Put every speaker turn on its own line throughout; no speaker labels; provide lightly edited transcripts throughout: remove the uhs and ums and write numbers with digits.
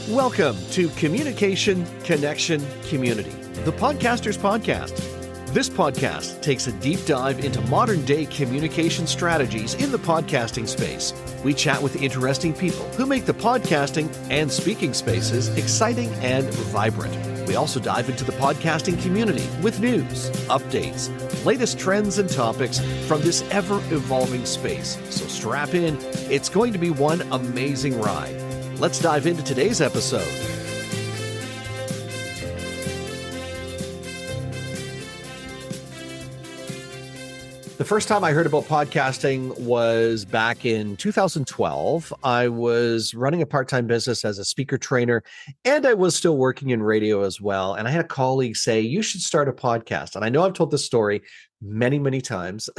Welcome to Communication, Connection, Community, the Podcaster's Podcast. This podcast takes a deep dive into modern-day communication strategies in the podcasting space. We chat with interesting people who make the podcasting and speaking spaces exciting and vibrant. We also dive into the podcasting community with news, updates, latest trends and topics from this ever-evolving space. So strap in. It's going to be one amazing ride. Let's dive into today's episode. The first time I heard about podcasting was back in 2012. I was running a part-time business as a speaker trainer, and I was still working in radio as well. And I had a colleague say, you should start a podcast. And I know I've told this story many, many times.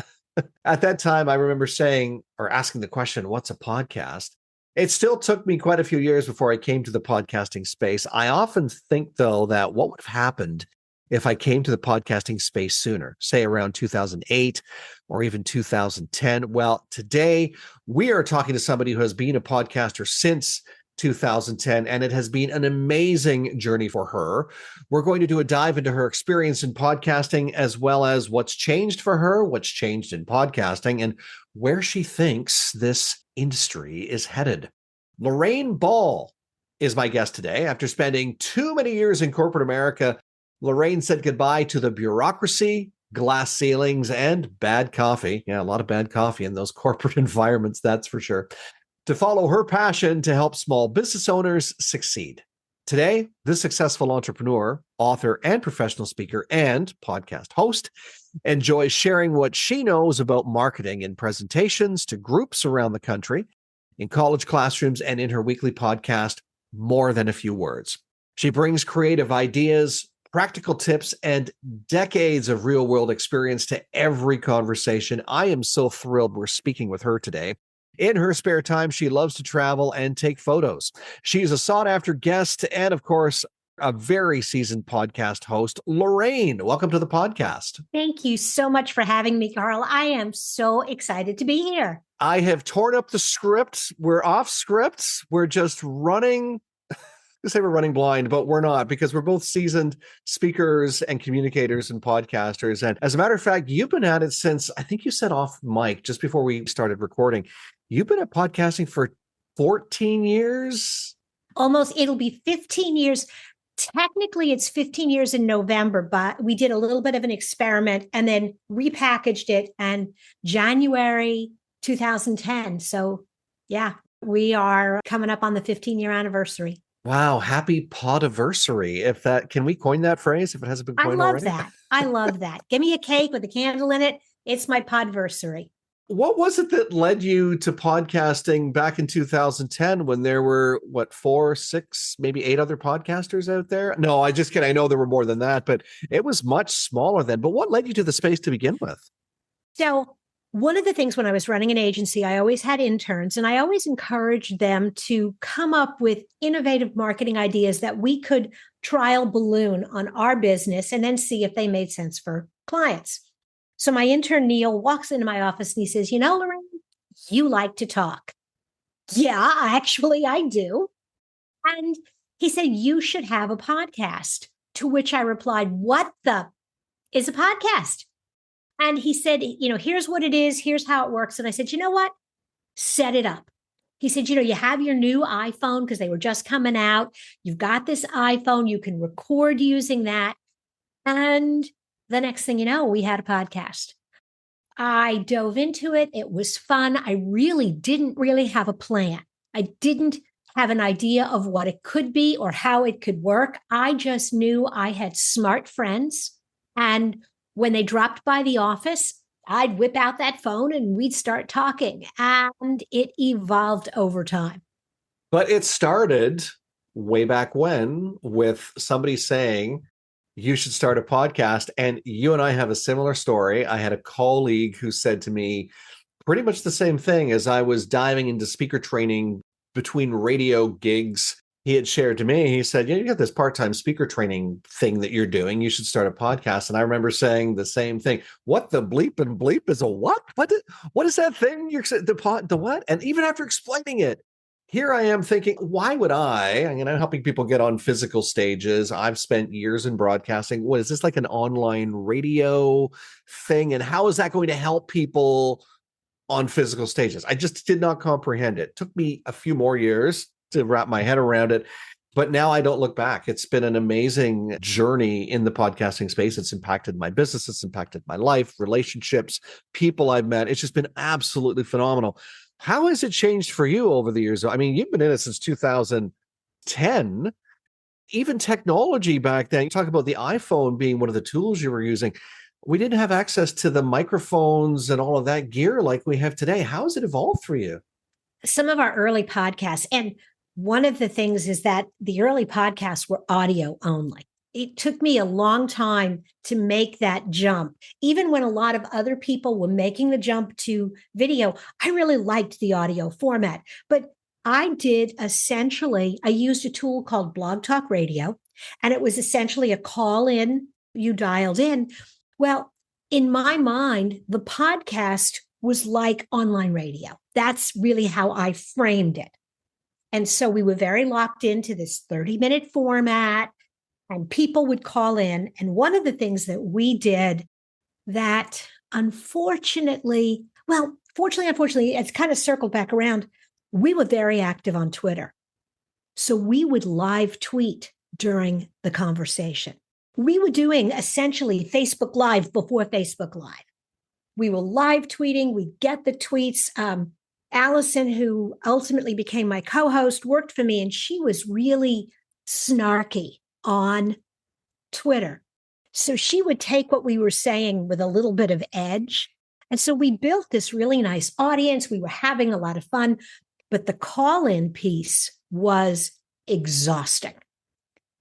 At that time, I remember saying or asking the question, what's a podcast? It still took me quite a few years before I came to the podcasting space. I often think, though, that what would have happened if I came to the podcasting space sooner, say around 2008 or even 2010. Well, today we are talking to somebody who has been a podcaster since 2010, and it has been an amazing journey for her. We're going to do a dive into her experience in podcasting, as well as what's changed for her, what's changed in podcasting, and where she thinks this industry is headed. Lorraine Ball is my guest today. After spending too many years in corporate America, Lorraine said goodbye to the bureaucracy, glass ceilings, and bad coffee. Yeah, a lot of bad coffee in those corporate environments, that's for sure. To follow her passion to help small business owners succeed. Today, this successful entrepreneur, author, and professional speaker and podcast host enjoys sharing what she knows about marketing in presentations to groups around the country, in college classrooms, and in her weekly podcast, More Than a Few Words. She brings creative ideas, practical tips, and decades of real-world experience to every conversation. I am so thrilled we're speaking with her today. In her spare time, she loves to travel and take photos. She's a sought-after guest and, of course, a very seasoned podcast host. Lorraine, welcome to the podcast.
Thank you so much for having me, Carl. I am so excited to be here.
I have torn up the script. We're off script. We're just running. Say we're running blind, but we're not, because we're both seasoned speakers and communicators and podcasters. And as a matter of fact, you've been at it since, I think you said off mic just before we started recording, you've been at podcasting for 14 years?
Almost, it'll be 15 years. Technically, it's 15 years in November, but we did a little bit of an experiment and then repackaged it in January 2010. So yeah, we are coming up on the 15-year anniversary.
Wow. Happy podiversary. If that, can we coin that phrase if it hasn't been coined already?
I love that. I love that. Give me a cake with a candle in it. It's my podversary.
What was it that led you to podcasting back in 2010 when there were, 4, 6, maybe 8 other podcasters out there? No, I just kidding. I know there were more than that, but it was much smaller then. But what led you to the space to begin with?
So one of the things when I was running an agency, I always had interns, and I always encouraged them to come up with innovative marketing ideas that we could trial balloon on our business and then see if they made sense for clients. So my intern, Neil, walks into my office and he says, Lorraine, you like to talk. Yeah, actually, I do. And he said, you should have a podcast. To which I replied, what the is a podcast? And he said, here's what it is. Here's how it works. And I said, you know what? Set it up. He said, you have your new iPhone because they were just coming out. You've got this iPhone. You can record using that. And the next thing you know, we had a podcast. I dove into it. It was fun. I really didn't have a plan. I didn't have an idea of what it could be or how it could work. I just knew I had smart friends. And when they dropped by the office, I'd whip out that phone and we'd start talking. And it evolved over time.
But it started way back when with somebody saying, you should start a podcast. And you and I have a similar story. I had a colleague who said to me pretty much the same thing as I was diving into speaker training between radio gigs. He had shared to me, he said, you got this part-time speaker training thing that you're doing. You should start a podcast. And I remember saying the same thing. What the bleep and bleep is a what? What is that thing? The what? And even after explaining it, here I am thinking, why would I'm helping people get on physical stages. I've spent years in broadcasting. What is this, like an online radio thing? And how is that going to help people on physical stages? I just did not comprehend it. It took me a few more years to wrap my head around it. But now I don't look back. It's been an amazing journey in the podcasting space. It's impacted my business. It's impacted my life, relationships, people I've met. It's just been absolutely phenomenal. How has it changed for you over the years? I mean, you've been in it since 2010. Even technology back then, you talk about the iPhone being one of the tools you were using. We didn't have access to the microphones and all of that gear like we have today. How has it evolved for you?
Some of our early podcasts, and one of the things is that the early podcasts were audio only. It took me a long time to make that jump. Even when a lot of other people were making the jump to video, I really liked the audio format. But I used a tool called Blog Talk Radio, and it was essentially a call in, you dialed in. Well, in my mind, the podcast was like online radio. That's really how I framed it. And so we were very locked into this 30-minute format, and people would call in. And one of the things that we did that unfortunately, it's kind of circled back around. We were very active on Twitter. So we would live tweet during the conversation. We were doing essentially Facebook Live before Facebook Live. We were live tweeting. We get the tweets. Allison, who ultimately became my co-host, worked for me, and she was really snarky on Twitter. So she would take what we were saying with a little bit of edge. And so we built this really nice audience. We were having a lot of fun, but the call-in piece was exhausting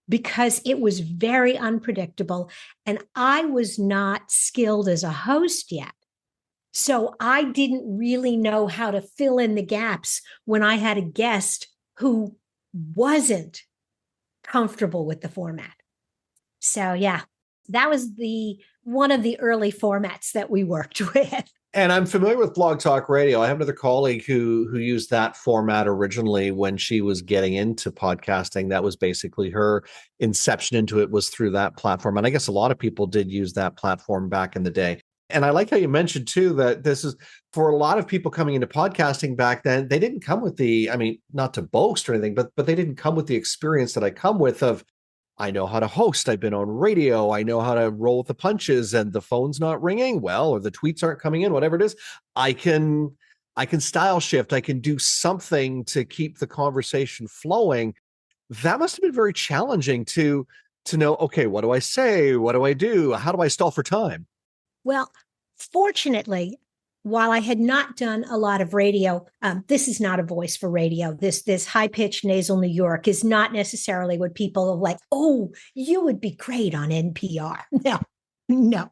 because it was very unpredictable. And I was not skilled as a host yet. So I didn't really know how to fill in the gaps when I had a guest who wasn't comfortable with the format. So yeah, that was one of the early formats that we worked with.
And I'm familiar with Blog Talk Radio. I have another colleague who used that format originally when she was getting into podcasting. That was basically her inception into it, was through that platform. And I guess a lot of people did use that platform back in the day. And I like how you mentioned too that this is for a lot of people coming into podcasting back then. They didn't come with not to boast or anything, but they didn't come with the experience that I come with of, I know how to host. I've been on radio. I know how to roll with the punches, and the phone's not ringing well, or the tweets aren't coming in, whatever it is. I can style shift. I can do something to keep the conversation flowing. That must have been very challenging to know, okay, what do I say? What do I do? How do I stall for time?
Well, fortunately, while I had not done a lot of radio, this is not a voice for radio. This high-pitched nasal New York is not necessarily what people are like, oh, you would be great on NPR. No.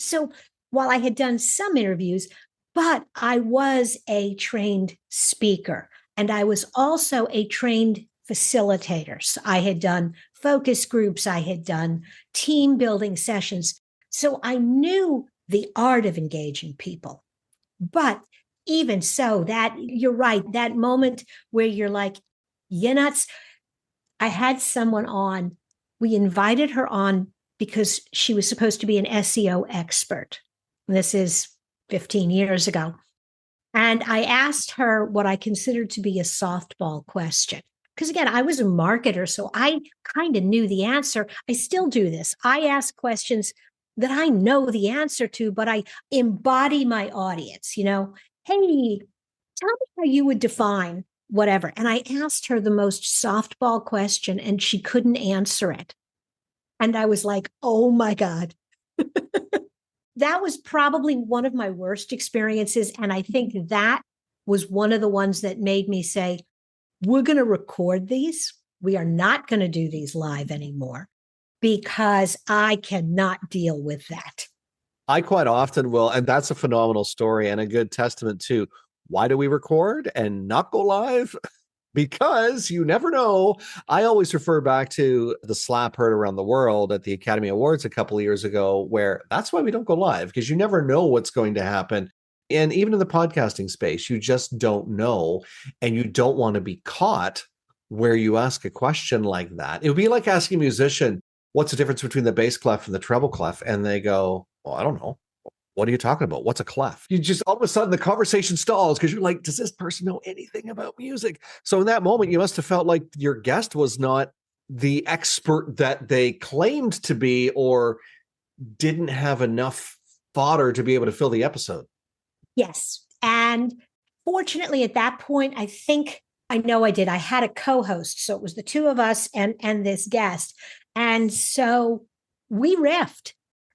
So while I had done some interviews, but I was a trained speaker, and I was also a trained facilitator. So I had done focus groups. I had done team building sessions. So I knew the art of engaging people. But even so, that you're right, that moment where you're like, you're nuts. I had someone on, we invited her on because she was supposed to be an SEO expert. This is 15 years ago. And I asked her what I considered to be a softball question. Because again, I was a marketer, so I kind of knew the answer. I still do this. I ask questions that I know the answer to, but I embody my audience, hey, tell me how you would define whatever. And I asked her the most softball question and she couldn't answer it. And I was like, oh my God. That was probably one of my worst experiences. And I think that was one of the ones that made me say, we're going to record these. We are not going to do these live anymore, because I cannot deal with that.
I quite often will, and that's a phenomenal story and a good testament to why do we record and not go live? Because you never know. I always refer back to the slap heard around the world at the Academy Awards a couple of years ago, where that's why we don't go live, because you never know what's going to happen. And even in the podcasting space, you just don't know, and you don't want to be caught where you ask a question like that. It would be like asking a musician, what's the difference between the bass clef and the treble clef? And they go, well, I don't know. What are you talking about? What's a clef? You just all of a sudden the conversation stalls because you're like, does this person know anything about music? So in that moment, you must have felt like your guest was not the expert that they claimed to be, or didn't have enough fodder to be able to fill the episode.
Yes. And fortunately, at that point, I know I did. I had a co-host. So it was the two of us and this guest. And so we riffed.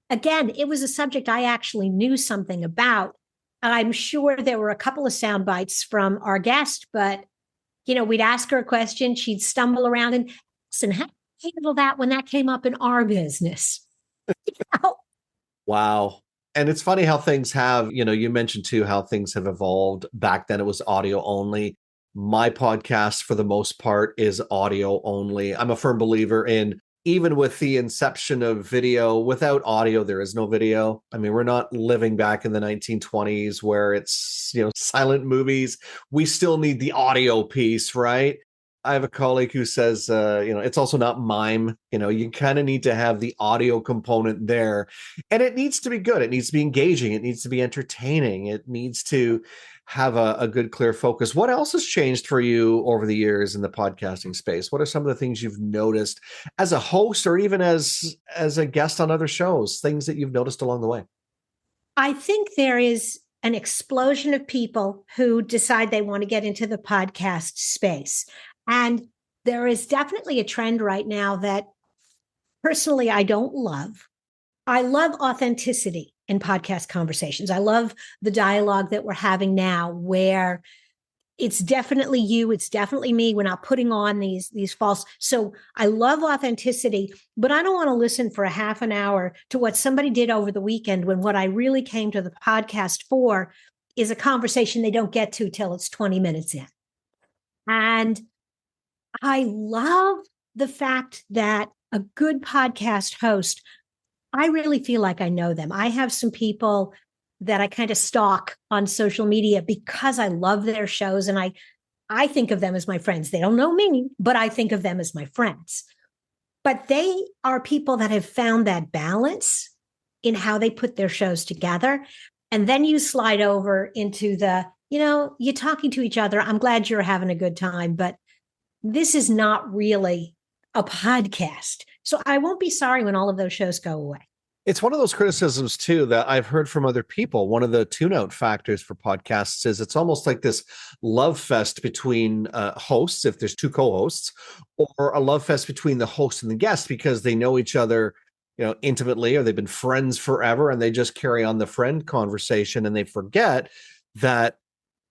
Again, it was a subject I actually knew something about. I'm sure there were a couple of sound bites from our guest, but we'd ask her a question, she'd stumble around and listen, how do you handle that when that came up in our business?
Wow. And it's funny how things have, you mentioned too, how things have evolved. Back then it was audio only. My podcast, for the most part, is audio only. I'm a firm believer in, even with the inception of video, without audio, there is no video. I mean, we're not living back in the 1920s where it's, silent movies. We still need the audio piece, right? I have a colleague who says, it's also not mime. You kind of need to have the audio component there, and it needs to be good. It needs to be engaging. It needs to be entertaining. It needs to have a good, clear focus. What else has changed for you over the years in the podcasting space? What are some of the things you've noticed as a host, or even as a guest on other shows, things that you've noticed along the way?
I think there is an explosion of people who decide they want to get into the podcast space. And there is definitely a trend right now that personally I don't love. I love authenticity in podcast conversations. I love the dialogue that we're having now where it's definitely you, it's definitely me. We're not putting on these false. So I love authenticity, but I don't want to listen for a half an hour to what somebody did over the weekend, when what I really came to the podcast for is a conversation they don't get to till it's 20 minutes in. And I love the fact that a good podcast host, I really feel like I know them. I have some people that I kind of stalk on social media because I love their shows, and I think of them as my friends. They don't know me, but I think of them as my friends. But they are people that have found that balance in how they put their shows together. And then you slide over into you're talking to each other. I'm glad you're having a good time, but this is not really a podcast. So I won't be sorry when all of those shows go away.
It's one of those criticisms too that I've heard from other people. One of the tune-out factors for podcasts is it's almost like this love fest between hosts, if there's two co-hosts, or a love fest between the host and the guest, because they know each other, intimately, or they've been friends forever, and they just carry on the friend conversation, and they forget that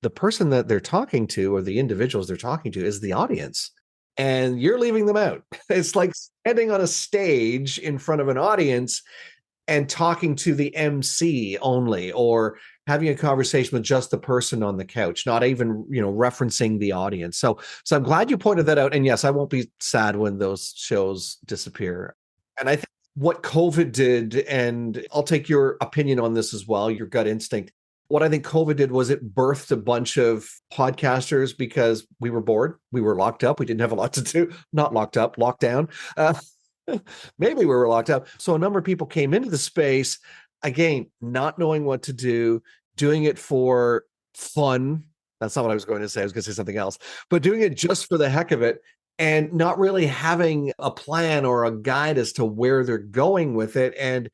the person that they're talking to, or the individuals they're talking to, is the audience. And you're leaving them out. It's like standing on a stage in front of an audience and talking to the MC only, or having a conversation with just the person on the couch, not even, referencing the audience. So I'm glad you pointed that out. And yes, I won't be sad when those shows disappear. And I think what COVID did, and I'll take your opinion on this as well, your gut instinct. What I think COVID did was it birthed a bunch of podcasters because we were bored. We were locked up. We didn't have a lot to do. Not locked up, locked down. Maybe we were locked up. So a number of people came into the space, again, not knowing what to do, doing it for fun. That's not what I was going to say. I was going to say something else, but doing it just for the heck of it, and not really having a plan or a guide as to where they're going with it. And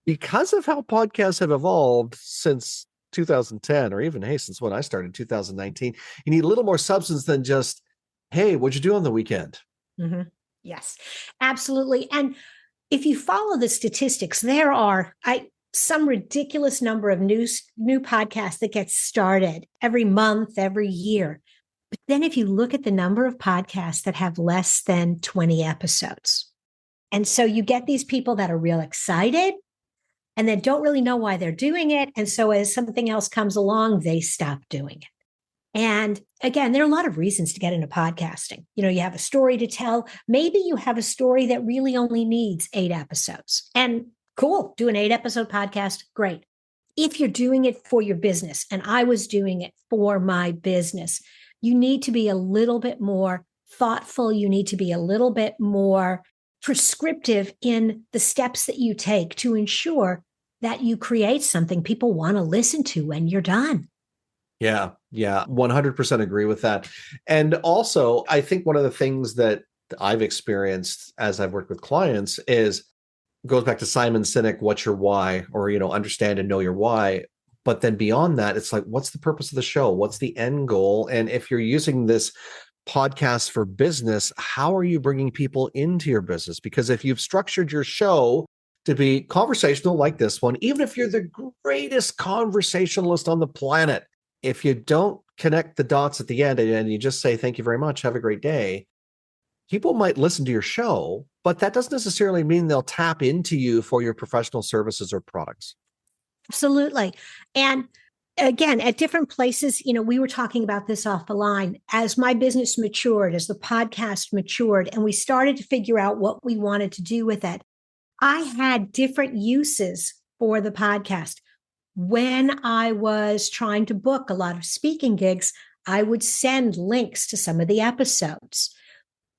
because of how podcasts have evolved since 2010, or even, hey, since when I started in 2019, you need a little more substance than just, hey, what'd you do on the weekend?
Mm-hmm. Yes, absolutely. And if you follow the statistics, there are some ridiculous number of new podcasts that get started every month, every year. But then if you look at the number of podcasts that have less than 20 episodes, and so you get these people that are real excited and then don't really know why they're doing it. And so as something else comes along, they stop doing it. And again, there are a lot of reasons to get into podcasting. You have a story to tell. Maybe you have a story that really only needs 8 episodes. And cool, do an 8-episode podcast. Great. if you're doing it for your business, and I was doing it for my business, you need to be a little bit more thoughtful. You need to be a little bit more prescriptive in the steps that you take to ensure that you create something people want to listen to when you're done.
Yeah, yeah, 100% agree with that. And also, I think one of the things that I've experienced as I've worked with clients is goes back to Simon Sinek, what's your why? Or, understand and know your why. But then beyond that, it's like, what's the purpose of the show? What's the end goal? And if you're using this podcast for business, how are you bringing people into your business? Because if you've structured your show to be conversational like this one, even if you're the greatest conversationalist on the planet, if you don't connect the dots at the end and you just say, thank you very much, have a great day, people might listen to your show, but that doesn't necessarily mean they'll tap into you for your professional services or products.
Absolutely. And again, at different places, we were talking about this off the line. As my business matured, as the podcast matured, and we started to figure out what we wanted to do with it, I had different uses for the podcast. When I was trying to book a lot of speaking gigs, I would send links to some of the episodes.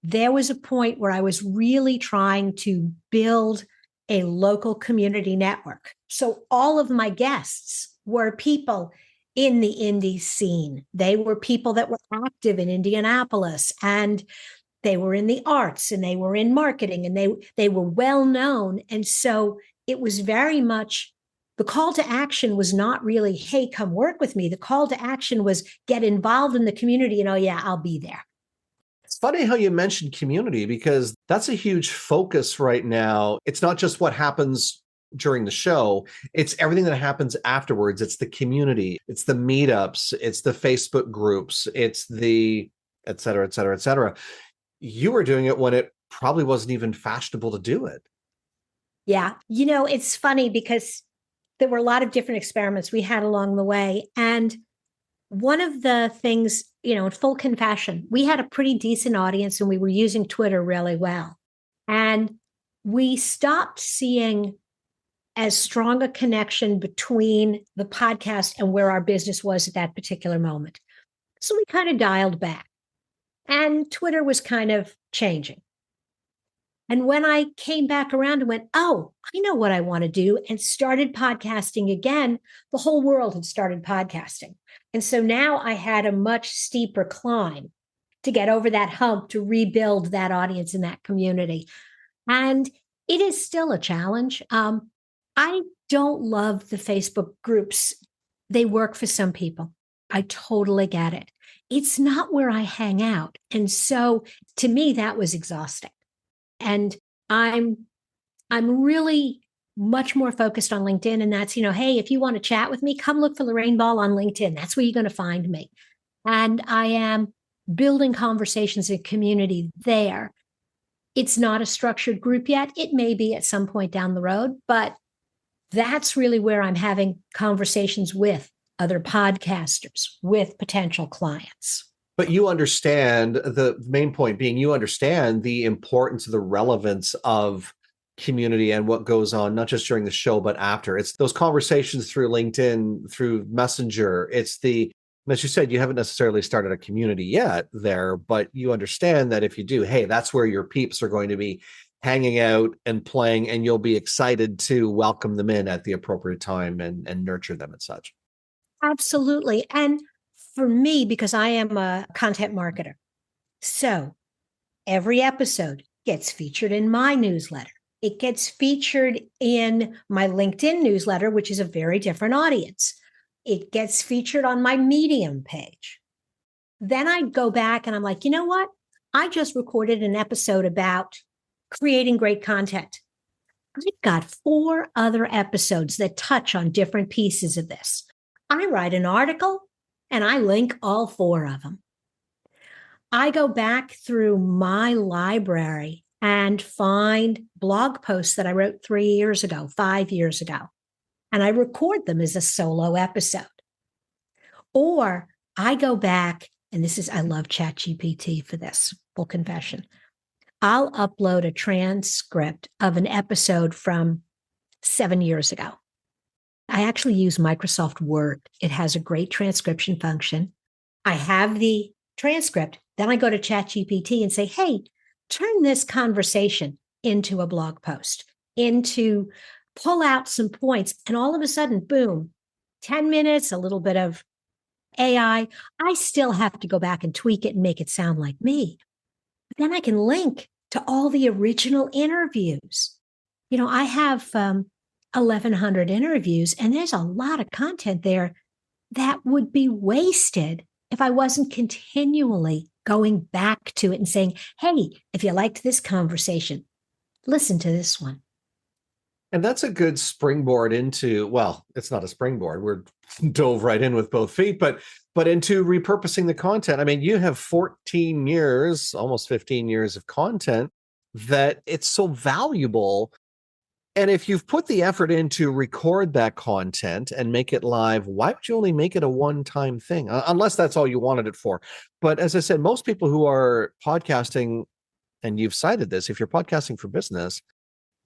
There was a point where I was really trying to build a local community network. So all of my guests were people in the indie scene. They were people that were active in Indianapolis, and they were in the arts, and they were in marketing, and they were well known. And so it was very much, the call to action was not really, hey, come work with me. The call to action was get involved in the community, and oh yeah, I'll be there.
It's funny how you mentioned community, because that's a huge focus right now. It's not just what happens during the show, it's everything that happens afterwards. It's the community, it's the meetups, it's the Facebook groups, it's the et cetera, et cetera, et cetera. You were doing it when it probably wasn't even fashionable to do it.
Yeah. It's funny because there were a lot of different experiments we had along the way. And one of the things, in full confession, we had a pretty decent audience and we were using Twitter really well. And we stopped seeing as strong a connection between the podcast and where our business was at that particular moment. So we kind of dialed back, and Twitter was kind of changing. And when I came back around and went, oh, I know what I want to do, and started podcasting again, the whole world had started podcasting. And so now I had a much steeper climb to get over that hump, to rebuild that audience in that community. And it is still a challenge. I don't love the Facebook groups. They work for some people. I totally get it. It's not where I hang out. And so to me, that was exhausting. And I'm really much more focused on LinkedIn. And that's, hey, if you want to chat with me, come look for Lorraine Ball on LinkedIn. That's where you're going to find me. And I am building conversations and community there. It's not a structured group yet. It may be at some point down the road, but that's really where I'm having conversations with other podcasters, with potential clients.
But you understand, the main point being, you understand the importance of the relevance of community and what goes on, not just during the show, but after. It's those conversations through LinkedIn, through Messenger. It's as you said, you haven't necessarily started a community yet there, but you understand that if you do, hey, that's where your peeps are going to be hanging out and playing, and you'll be excited to welcome them in at the appropriate time and nurture them and such.
Absolutely. And for me, because I am a content marketer, so every episode gets featured in my newsletter. It gets featured in my LinkedIn newsletter, which is a very different audience. It gets featured on my Medium page. Then I go back and I'm like, you know what? I just recorded an episode about creating great content. I've got 4 other episodes that touch on different pieces of this. I write an article and I link all 4 of them. I go back through my library and find blog posts that I wrote 3 years ago, 5 years ago, and I record them as a solo episode. Or I go back, and I love ChatGPT for this, full confession. I'll upload a transcript of an episode from 7 years ago. I actually use Microsoft Word. It has a great transcription function. I have the transcript. Then I go to ChatGPT and say, hey, turn this conversation into a blog post, into pull out some points. And all of a sudden, boom, 10 minutes, a little bit of AI. I still have to go back and tweak it and make it sound like me. But then I can link to all the original interviews. I have 1,100 interviews, and there's a lot of content there that would be wasted if I wasn't continually going back to it and saying, hey, if you liked this conversation, listen to this one.
And that's a good springboard into, well, it's not a springboard. We're dove right in with both feet, but into repurposing the content. I mean, you have 14 years, almost 15 years of content that it's so valuable. And if you've put the effort in to record that content and make it live, why would you only make it a one-time thing? Unless that's all you wanted it for. But as I said, most people who are podcasting, and you've cited this, if you're podcasting for business,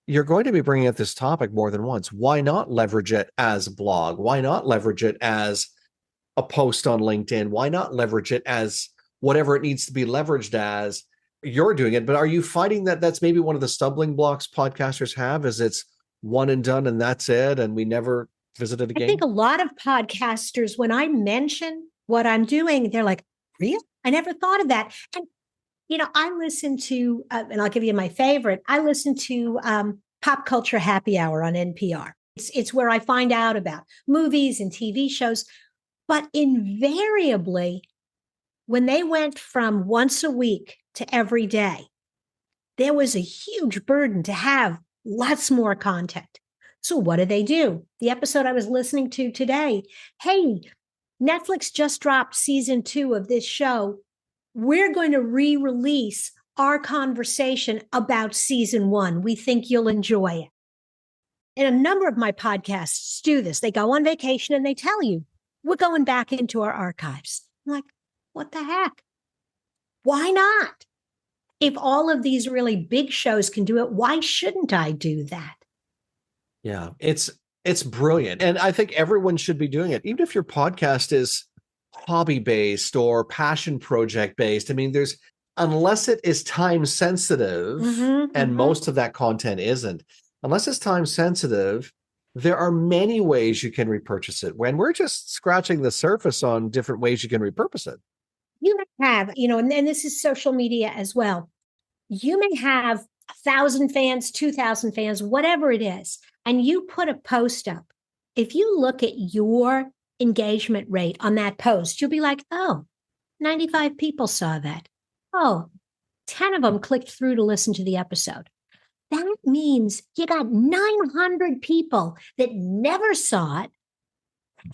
you're going to be bringing up this topic more than once. Why not leverage it as a blog? Why not leverage it as a post on LinkedIn? Why not leverage it as whatever it needs to be leveraged as? You're doing it, but are you finding that that's maybe one of the stumbling blocks podcasters have, is it's one and done and that's it, and we never visit it again?
I think a lot of podcasters, when I mention what I'm doing, they're like, really? I never thought of that. And I listen to, and I'll give you my favorite, I listen to Pop Culture Happy Hour on NPR. It's where I find out about movies and TV shows. But invariably, when they went from once a week to every day, there was a huge burden to have lots more content. So what do? The episode I was listening to today, hey, Netflix just dropped season 2 of this show. We're going to re-release our conversation about season 1. We think you'll enjoy it. And a number of my podcasts do this. They go on vacation and they tell you, we're going back into our archives. I'm like, what the heck? Why not? If all of these really big shows can do it, why shouldn't I do that?
Yeah, it's brilliant. And I think everyone should be doing it. Even if your podcast is hobby-based or passion project-based. I mean, unless it is time sensitive, and most of that content isn't, unless it's time sensitive, there are many ways you can repurchase it. When we're just scratching the surface on different ways you can repurpose it.
You may have, and this is social media as well. You may have 1,000 fans, 2,000 fans, whatever it is, and you put a post up. If you look at your engagement rate on that post, you'll be like, oh, 95 people saw that. Oh, 10 of them clicked through to listen to the episode. That means you got 900 people that never saw it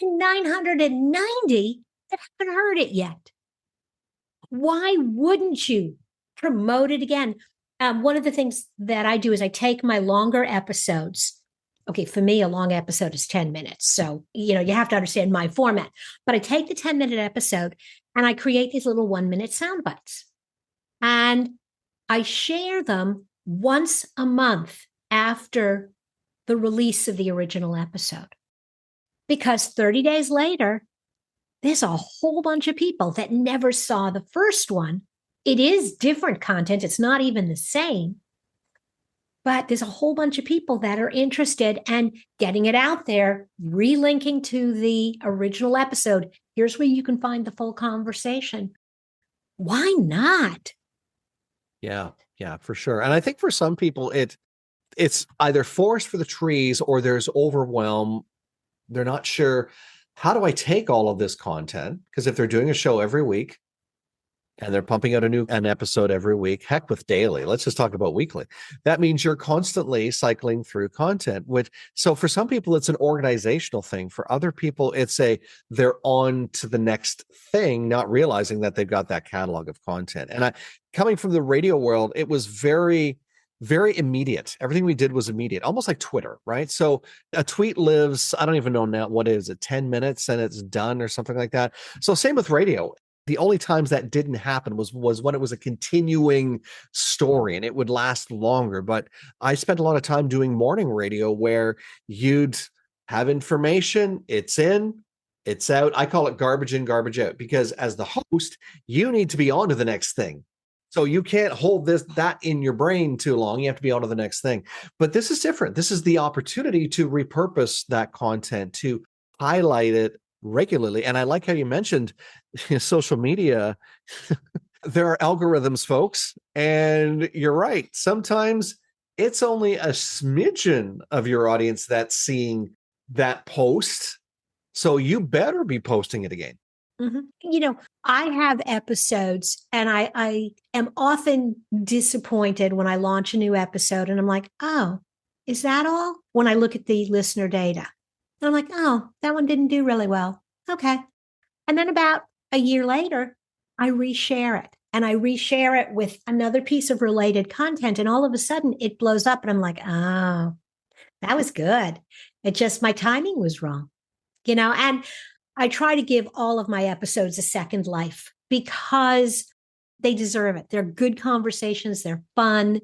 and 990 that haven't heard it yet. Why wouldn't you promote it again? One of the things that I do is I take my longer episodes. Okay, for me, a long episode is 10 minutes. So, you have to understand my format. But I take the 10-minute episode and I create these little 1-minute sound bites. And I share them once a month after the release of the original episode. Because 30 days later, there's a whole bunch of people that never saw the first one. It is different content. It's not even the same. But there's a whole bunch of people that are interested and getting it out there, relinking to the original episode. Here's where you can find the full conversation. Why not?
Yeah, for sure. And I think for some people, it's either forest for the trees or there's overwhelm. They're not sure, how do I take all of this content? Because if they're doing a show every week, and they're pumping out an episode every week, heck with daily. Let's just talk about weekly. That means you're constantly cycling through content, so for some people, it's an organizational thing. For other people, they're on to the next thing, not realizing that they've got that catalog of content. And coming from the radio world, it was very, very immediate. Everything we did was immediate, almost like Twitter, right? So a tweet lives, I don't even know now, what is it, 10 minutes and it's done or something like that. So same with radio. The only times that didn't happen was when it was a continuing story and it would last longer. But I spent a lot of time doing morning radio where you'd have information, it's in, it's out. I call it garbage in, garbage out, because as the host, you need to be on to the next thing. So you can't hold that in your brain too long. You have to be on to the next thing. But this is different. This is the opportunity to repurpose that content, to highlight it regularly. And I like how you mentioned social media. There are algorithms, folks, and you're right. Sometimes it's only a smidgen of your audience that's seeing that post. So you better be posting it again.
Mm-hmm. I have episodes and I am often disappointed when I launch a new episode and I'm like, oh, is that all? When I look at the listener data, and I'm like, oh, that one didn't do really well. Okay. And then about a year later, I reshare it and I reshare it with another piece of related content. And all of a sudden it blows up and I'm like, oh, that was good. It just, my timing was wrong, and I try to give all of my episodes a second life because they deserve it. They're good conversations. They're fun.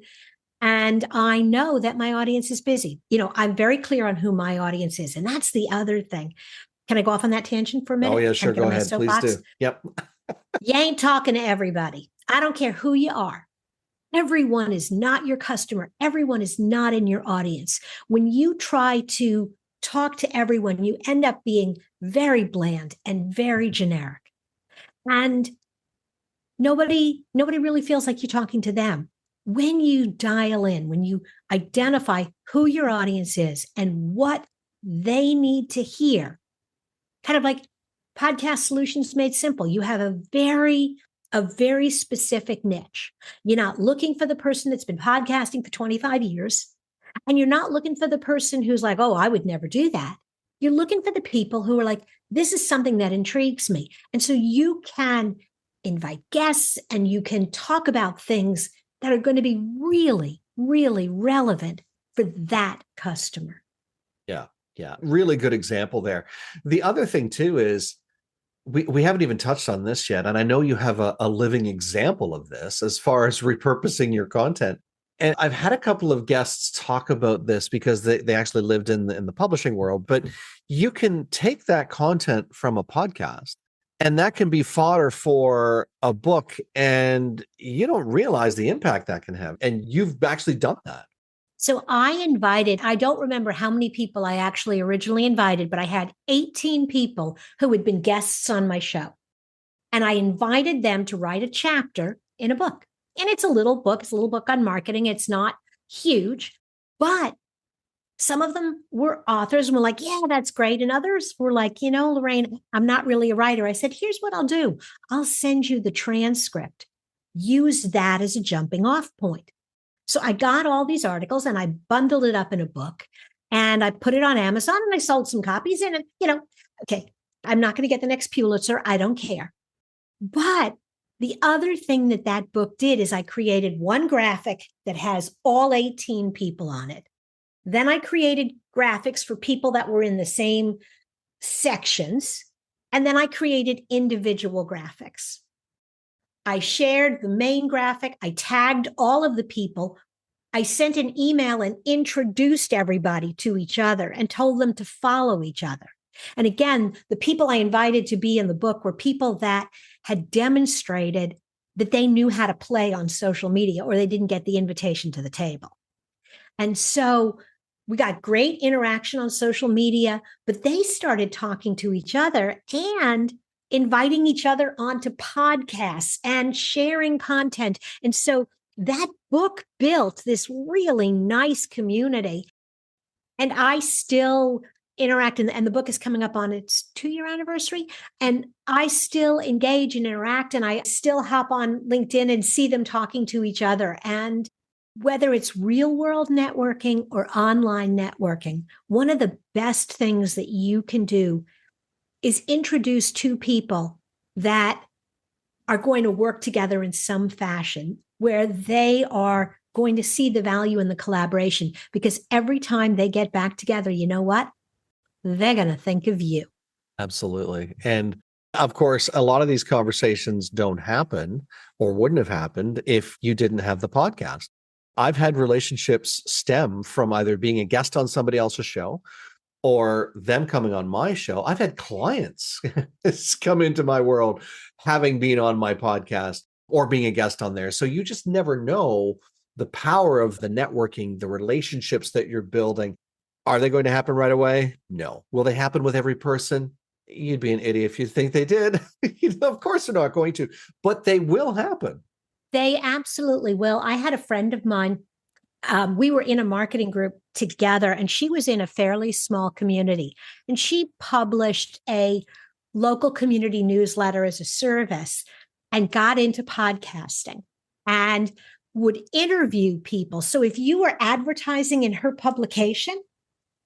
And I know that my audience is busy. I'm very clear on who my audience is. And that's the other thing. Can I go off on that tangent for a minute?
Oh, yeah, sure. Go ahead. Please do. Yep.
You ain't talking to everybody. I don't care who you are. Everyone is not your customer. Everyone is not in your audience. When you try to talk to everyone, you end up being very bland and very generic. And nobody really feels like you're talking to them. When you dial in, when you identify who your audience is and what they need to hear, kind of like Podcast Solutions Made Simple, you have a very specific niche. You're not looking for the person that's been podcasting for 25 years. And you're not looking for the person who's like, oh, I would never do that. You're looking for the people who are like, this is something that intrigues me. And so you can invite guests and you can talk about things that are going to be really, really relevant for that customer.
Yeah. Yeah. Really good example there. The other thing too is we haven't even touched on this yet. And I know you have a living example of this as far as repurposing your content. And I've had a couple of guests talk about this because they actually lived in the publishing world, but you can take that content from a podcast and that can be fodder for a book and you don't realize the impact that can have. And you've actually done that.
So I don't remember how many people I actually originally invited, but I had 18 people who had been guests on my show. And I invited them to write a chapter in a book. And it's a little book on marketing. It's not huge, but some of them were authors and were like, yeah, that's great. And others were like, Lorraine, I'm not really a writer. I said, here's what I'll do. I'll send you the transcript. Use that as a jumping off point. So I got all these articles and I bundled it up in a book and I put it on Amazon and I sold some copies in it. Okay, I'm not going to get the next Pulitzer. I don't care. But the other thing that book did is I created one graphic that has all 18 people on it. Then I created graphics for people that were in the same sections. And then I created individual graphics. I shared the main graphic. I tagged all of the people. I sent an email and introduced everybody to each other and told them to follow each other. And again, the people I invited to be in the book were people that had demonstrated that they knew how to play on social media or they didn't get the invitation to the table. And so we got great interaction on social media, but they started talking to each other and inviting each other onto podcasts and sharing content. And so that book built this really nice community. And I still interact, and the book is coming up on its 2-year anniversary. And I still engage and interact, and I still hop on LinkedIn and see them talking to each other. And whether it's real world networking or online networking, one of the best things that you can do is introduce two people that are going to work together in some fashion where they are going to see the value in the collaboration, because every time they get back together, you know what? They're going to think of you.
Absolutely. And of course, a lot of these conversations don't happen or wouldn't have happened if you didn't have the podcast. I've had relationships stem from either being a guest on somebody else's show or them coming on my show. I've had clients come into my world having been on my podcast or being a guest on there. So you just never know the power of the networking, the relationships that you're building. Are they going to happen right away? No. Will they happen with every person? You'd be an idiot if you think they did. Of course they're not going to, but they will happen.
They absolutely will. I had a friend of mine. We were in a marketing group together, and she was in a fairly small community. And she published a local community newsletter as a service and got into podcasting and would interview people. So if you were advertising in her publication,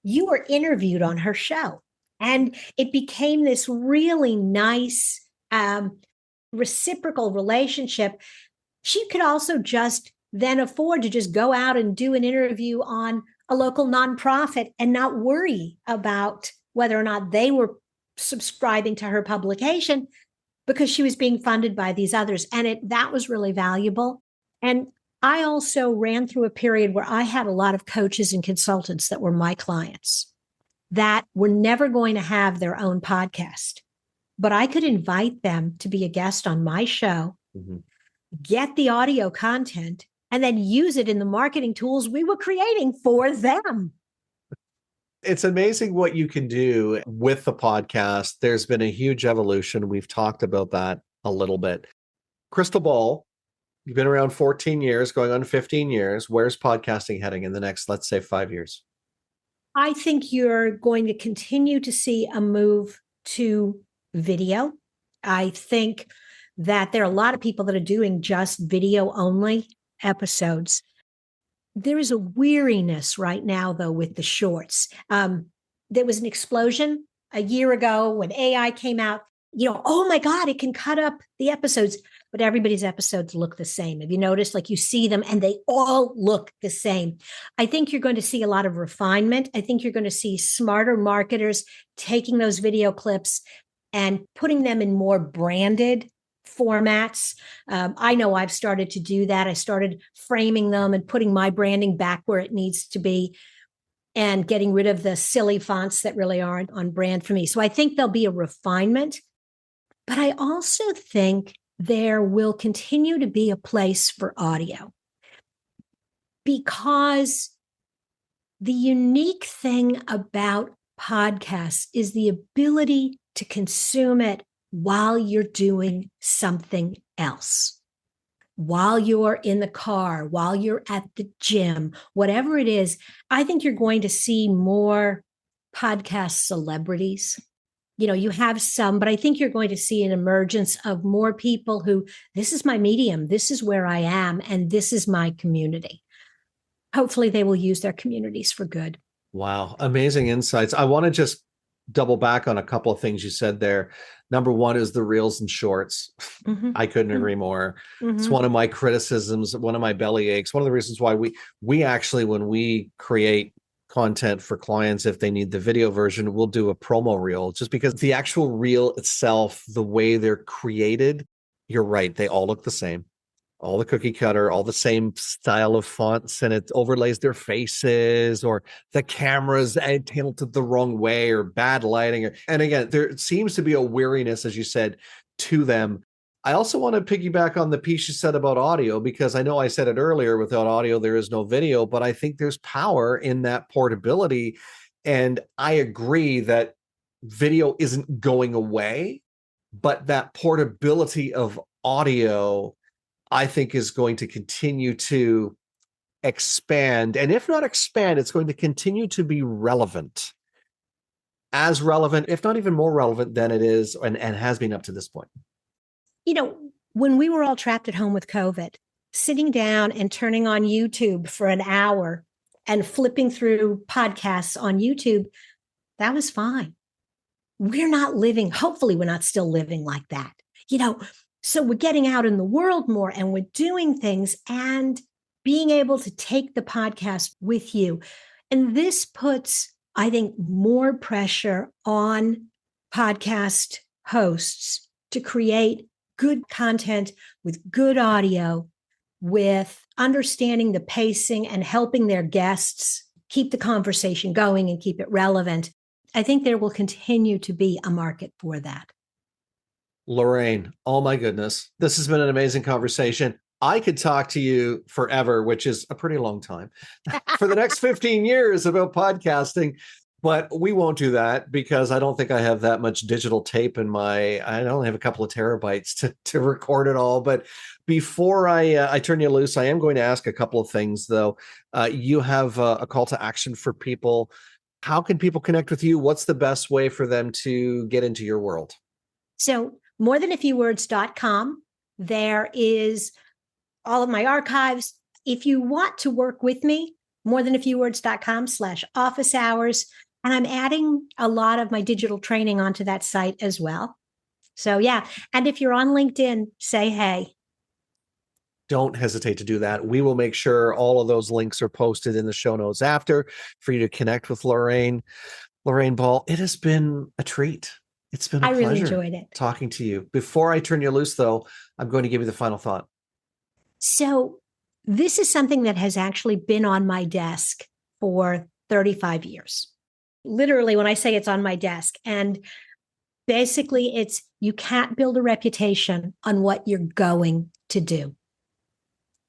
you were interviewed on her show. And it became this really nice reciprocal relationship. She could also just then afford to just go out and do an interview on a local nonprofit and not worry about whether or not they were subscribing to her publication, because she was being funded by these others. And that was really valuable. And I also ran through a period where I had a lot of coaches and consultants that were my clients that were never going to have their own podcast, but I could invite them to be a guest on my show, get the audio content, and then use it in the marketing tools we were creating for them.
It's amazing what you can do with the podcast. There's been a huge evolution. We've talked about that a little bit. Crystal ball, you've been around 14 years, going on 15 years. Where's podcasting heading in the next, let's say, 5 years?
I think you're going to continue to see a move to video. I think that there are a lot of people that are doing just video only episodes. There is a weariness right now, though, with the shorts. There was an explosion a year ago when AI came out. Oh my God, it can cut up the episodes, but everybody's episodes look the same. Have you noticed? Like, you see them and they all look the same. I think you're going to see a lot of refinement. I think you're going to see smarter marketers taking those video clips and putting them in more branded formats. I know I've started to do that. I started framing them and putting my branding back where it needs to be and getting rid of the silly fonts that really aren't on brand for me. So I think there'll be a refinement, but I also think there will continue to be a place for audio, because the unique thing about podcasts is the ability to consume it while you're doing something else, while you're in the car, while you're at the gym, whatever it is. I think you're going to see more podcast celebrities. You have some, but I think you're going to see an emergence of more people who, this is my medium, this is where I am, and this is my community. Hopefully they will use their communities for good. Wow.
Amazing insights. I want to just double back on a couple of things you said there. Number one is the reels and shorts. I couldn't agree more. It's one of my criticisms, one of my belly aches, one of the reasons why we actually, when we create content for clients, if they need the video version, we'll do a promo reel, just because the actual reel itself, the way they're created, you're right, they all look the same. All the cookie cutter, all the same style of fonts, and it overlays their faces, or the cameras tilted the wrong way, or bad lighting. And again, there seems to be a weariness, as you said, to them. I also want to piggyback on the piece you said about audio, because I know I said it earlier, without audio, there is no video, but I think there's power in that portability. And I agree that video isn't going away, but that portability of audio, I think, is going to continue to expand. And if not expand, it's going to continue to be relevant, as relevant, if not even more relevant than it is and has been up to this point.
When we were all trapped at home with COVID, sitting down and turning on YouTube for an hour and flipping through podcasts on YouTube, that was fine. We're not living, hopefully we're not still living like that. So we're getting out in the world more, and we're doing things and being able to take the podcast with you. And this puts, I think, more pressure on podcast hosts to create good content with good audio, with understanding the pacing and helping their guests keep the conversation going and keep it relevant. I think there will continue to be a market for that.
Lorraine, oh my goodness, this has been an amazing conversation. I could talk to you forever, which is a pretty long time, for the next 15 years about podcasting. But we won't do that because I don't think I have that much digital tape in I only have a couple of terabytes to record it all. But before I turn you loose, I am going to ask a couple of things, though. You have a call to action for people. How can people connect with you? What's the best way for them to get into your world?
So morethanafewwords.com. There is all of my archives. If you want to work with me, morethanafewwords.com/office hours. And I'm adding a lot of my digital training onto that site as well. So yeah. And if you're on LinkedIn, say hey.
Don't hesitate to do that. We will make sure all of those links are posted in the show notes after for you to connect with Lorraine. Lorraine Ball, it has been a treat. It's been a pleasure.
I really enjoyed it.
Talking to you. Before I turn you loose, though, I'm going to give you the final thought.
So this is something that has actually been on my desk for 35 years. Literally, when I say it's on my desk. And basically, it's you can't build a reputation on what you're going to do.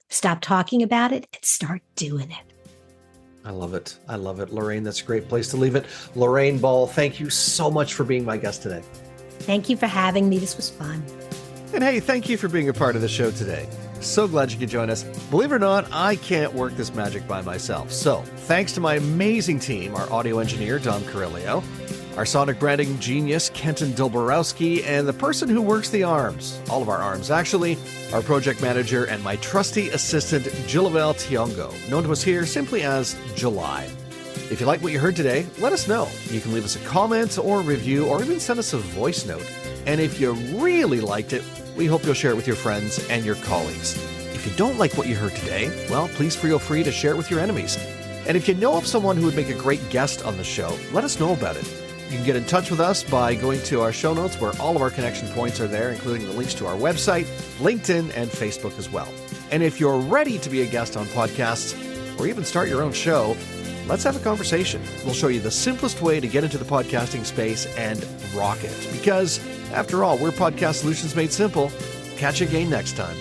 Stop talking about it and start doing it.
I love it. I love it. Lorraine, that's a great place to leave it. Lorraine Ball, thank you so much for being my guest today.
Thank you for having me. This was fun.
And hey, thank you for being a part of the show today. So glad you could join us. Believe it or not, I can't work this magic by myself. So thanks to my amazing team, our audio engineer, Don Carrillo, our sonic branding genius, Kenton Dilborowski, and the person who works the arms, all of our arms actually, our project manager and my trusty assistant, Jillavel Tiongo, known to us here simply as July. If you like what you heard today, let us know. You can leave us a comment or review or even send us a voice note. And if you really liked it, we hope you'll share it with your friends and your colleagues. If you don't like what you heard today, well, please feel free to share it with your enemies. And if you know of someone who would make a great guest on the show, let us know about it. You can get in touch with us by going to our show notes where all of our connection points are there, including the links to our website, LinkedIn, and Facebook as well. And if you're ready to be a guest on podcasts or even start your own show, let's have a conversation. We'll show you the simplest way to get into the podcasting space and rock it. Because, after all, we're Podcast Solutions Made Simple. Catch you again next time.